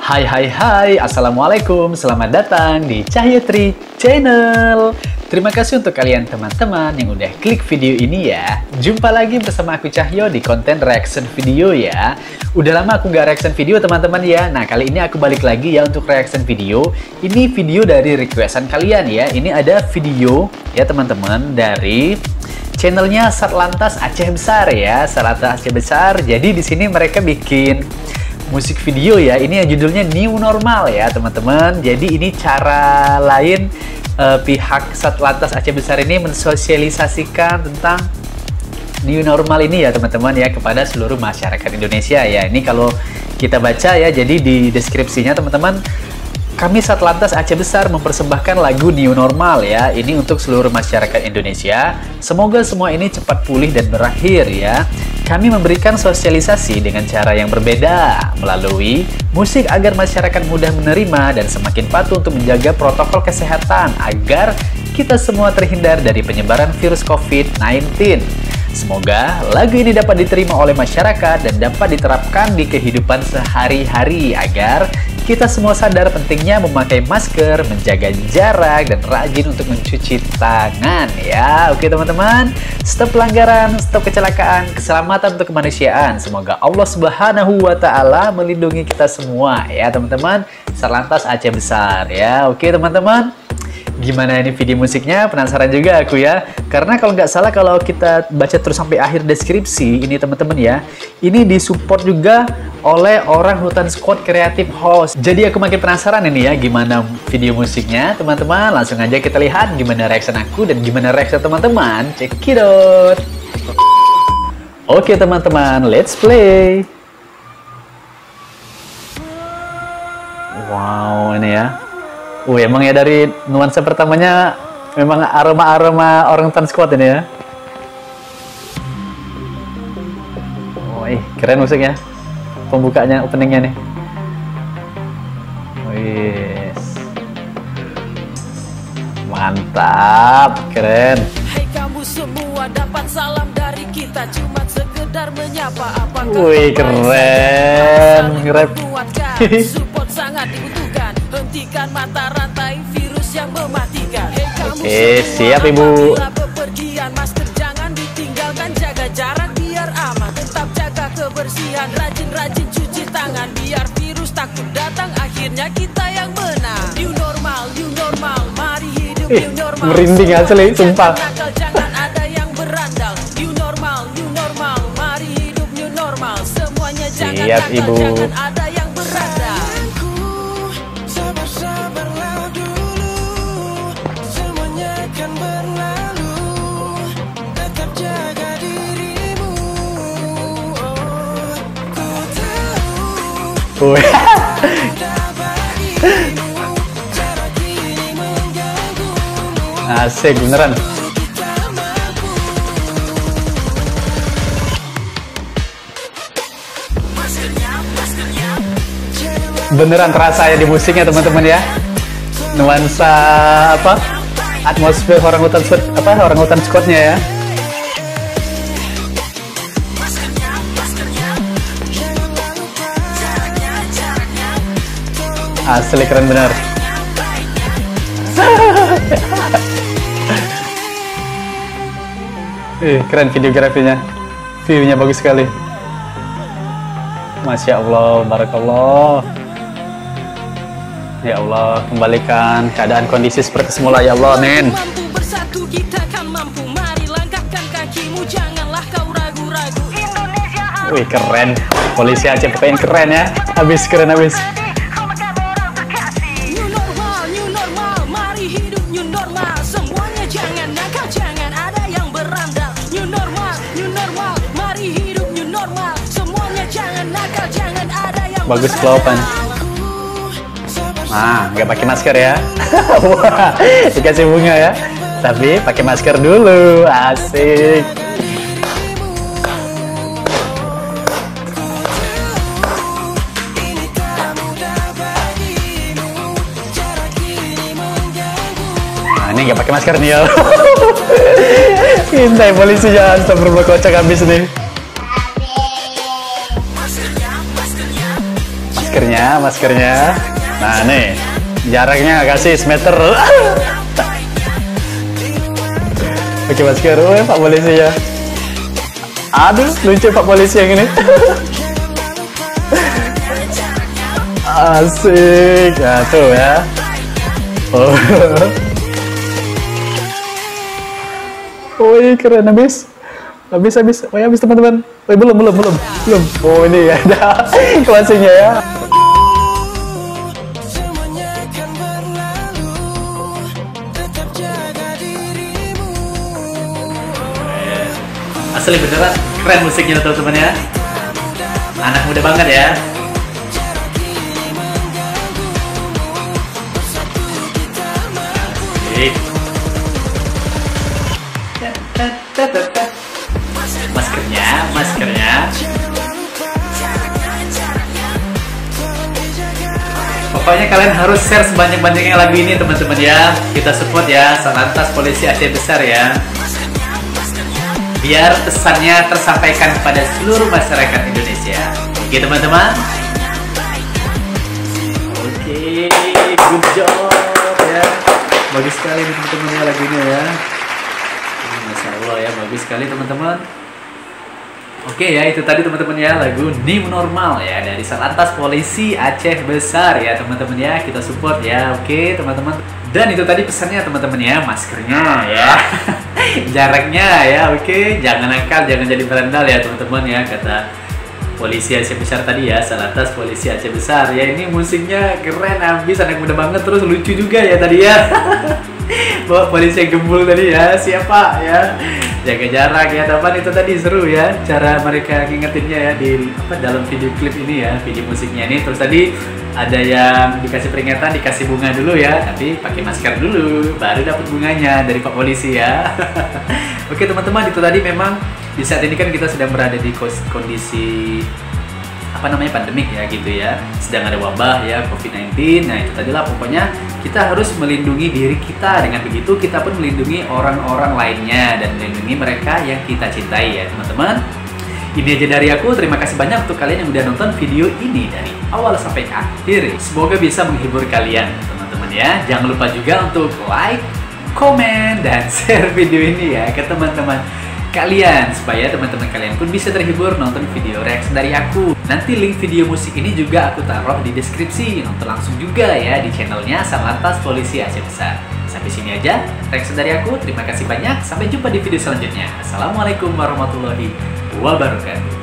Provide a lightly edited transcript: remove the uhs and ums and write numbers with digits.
Hai, Assalamualaikum, selamat datang di Cahyo Tri Channel. Terima kasih untuk kalian teman-teman yang udah klik video ini ya. Jumpa lagi bersama aku Cahyo di konten reaction video ya. Udah lama aku nggak reaction video teman-teman ya. Nah kali ini aku balik lagi ya untuk reaction video. Ini video dari requestan kalian ya. Ini ada video ya teman-teman dari channelnya Satlantas Aceh Besar ya. Satlantas Aceh Besar. Jadi di sini mereka bikin musik video ya, ini yang judulnya New Normal ya teman-teman. Jadi ini cara lain pihak Satlantas Aceh Besar ini mensosialisasikan tentang New Normal ini ya teman-teman ya kepada seluruh masyarakat Indonesia ya. Ini kalau kita baca ya, jadi di deskripsinya teman-teman, kami Satlantas Aceh Besar mempersembahkan lagu New Normal ya. Ini untuk seluruh masyarakat Indonesia. Semoga semua ini cepat pulih dan berakhir ya. Kami memberikan sosialisasi dengan cara yang berbeda melalui musik agar masyarakat mudah menerima dan semakin patuh untuk menjaga protokol kesehatan agar kita semua terhindar dari penyebaran virus COVID-19. Semoga lagu ini dapat diterima oleh masyarakat dan dapat diterapkan di kehidupan sehari-hari agar kita semua sadar pentingnya memakai masker, menjaga jarak, dan rajin untuk mencuci tangan ya. Oke teman-teman, stop pelanggaran, stop kecelakaan, keselamatan untuk kemanusiaan. Semoga Allah Subhanahu wa Ta'ala melindungi kita semua ya teman-teman. Satlantas Aceh Besar ya. Oke teman-teman, gimana ini video musiknya? Penasaran juga aku ya. Karena kalau nggak salah kalau kita baca terus sampai akhir deskripsi ini teman-teman ya, ini disupport juga oleh orang Hutan Squad Creative House. Jadi aku makin penasaran ini ya gimana video musiknya teman-teman. Langsung aja kita lihat gimana reaction aku dan gimana reaction teman-teman. Check it out. Oke teman-teman, let's play. Wow ini ya. Emang ya dari nuansa pertamanya memang aroma-aroma orang Hutan Squad ini ya. Keren musiknya. Pembukanya, openingnya nih. Mantap, keren. Hai kamu semua, dapat salam dari kita, cuma sekedar menyapa. Apa keren. Rap. Support sangat dibutuhkan. Hentikan mata rantai virus yang mematikan. Hey, kamu siap Ibu. Bepergian, masker jangan ditinggalkan, jaga jarak biar aman. Tetap jaga kebersihan, rajin-rajin cuci tangan biar virus takut datang, akhirnya kita yang menang. New normal, mari hidup new normal. Merinding asli, sumpah. Jangan ada yang berandal. New normal, mari hidup new normal. Semuanya jangan siap, nakal, Ibu. jangan ada yang berandal. Asik beneran. Beneran terasa ya di musiknya teman-teman ya. Nuansa apa? Atmosfer orang Hutan Squad, orang Hutan Squad-nya ya. Asli keren bener. Keren videografinya. View-nya bagus sekali. Masya Allah, barakallah. Ya Allah, kembalikan keadaan kondisi seperti semula ya Allah, amin. Bersatu kita kan mampu, mari langkahkan kakimu, janganlah kau ragu-ragu. Indonesia. Keren. Polisi Aceh pokoknya keren ya. Habis keren habis. New normal, mari hidup new normal. Semuanya jangan nakal, jangan ada yang berandal. New normal, mari hidup new normal. Semuanya jangan nakal, jangan ada yang bagus berandal. kelopan. Nah, nggak pakai masker ya. Wah, dikasih bunga ya. Tapi pakai masker dulu, asik. Nah, ini nggak pakai masker nih ya. Intai polisi jangan sampai kocak habis nih. maskernya. Nah nih, jaraknya kasih semeter. Pakai masker, Pak polisi ya. Aduh, lucu Pak polisi yang ini. Asik, nah tuh ya. Oh, wih keren habis teman-teman. Wih belum. Oh ini ya, ada closingnya ya. Asli beneran keren musiknya teman-teman ya. Anak muda banget ya. Maskernya. Pokoknya kalian harus share sebanyak-banyaknya lagu ini teman-teman ya. Kita support ya Satlantas Polisi Aceh Besar ya. Biar pesannya tersampaikan kepada seluruh masyarakat Indonesia. Oke teman-teman. Oke, good job ya. Bagus sekali teman-teman ya lagunya ya. Masya Allah ya, bagus sekali teman-teman. Oke ya, itu tadi teman-teman ya lagu New Normal ya dari Satlantas Polisi Aceh Besar ya teman-teman ya. Kita support ya. Oke teman-teman. Dan itu tadi pesannya teman-teman ya, maskernya ya. Jaraknya ya, oke. Jangan nakal, jangan jadi berandal ya teman-teman ya, kata Polisi Aceh Besar tadi ya, Satlantas Polisi Aceh Besar ya. Ini musiknya keren habis, anak muda banget, terus lucu juga ya tadi ya. Bawa polisi yang gembul tadi ya, siapa ya, jaga jarak ya teman. Itu tadi seru ya cara mereka ngingetinnya ya di dalam video klip ini ya, video musiknya ini. Terus tadi ada yang dikasih peringatan, dikasih bunga dulu ya, tapi pakai masker dulu baru dapat bunganya dari Pak Polisi ya. Oke teman-teman, itu tadi memang di saat ini kan kita sedang berada di kondisi pandemik ya gitu ya, sedang ada wabah ya COVID-19. Nah itu tadilah pokoknya kita harus melindungi diri kita, dengan begitu kita pun melindungi orang-orang lainnya dan melindungi mereka yang kita cintai ya teman-teman. Ini aja dari aku, terima kasih banyak untuk kalian yang udah nonton video ini dari awal sampai akhir. Semoga bisa menghibur kalian teman-teman ya. Jangan lupa juga untuk like, komen, dan share video ini ya ke teman-teman kalian, supaya teman-teman kalian pun bisa terhibur nonton video reaksi dari aku. Nanti link video musik ini juga aku taruh di deskripsi, nonton langsung juga ya di channelnya Satlantas Polisi Aceh Besar. Sampai sini aja reaksi dari aku, terima kasih banyak, sampai jumpa di video selanjutnya. Assalamualaikum warahmatullahi wabarakatuh.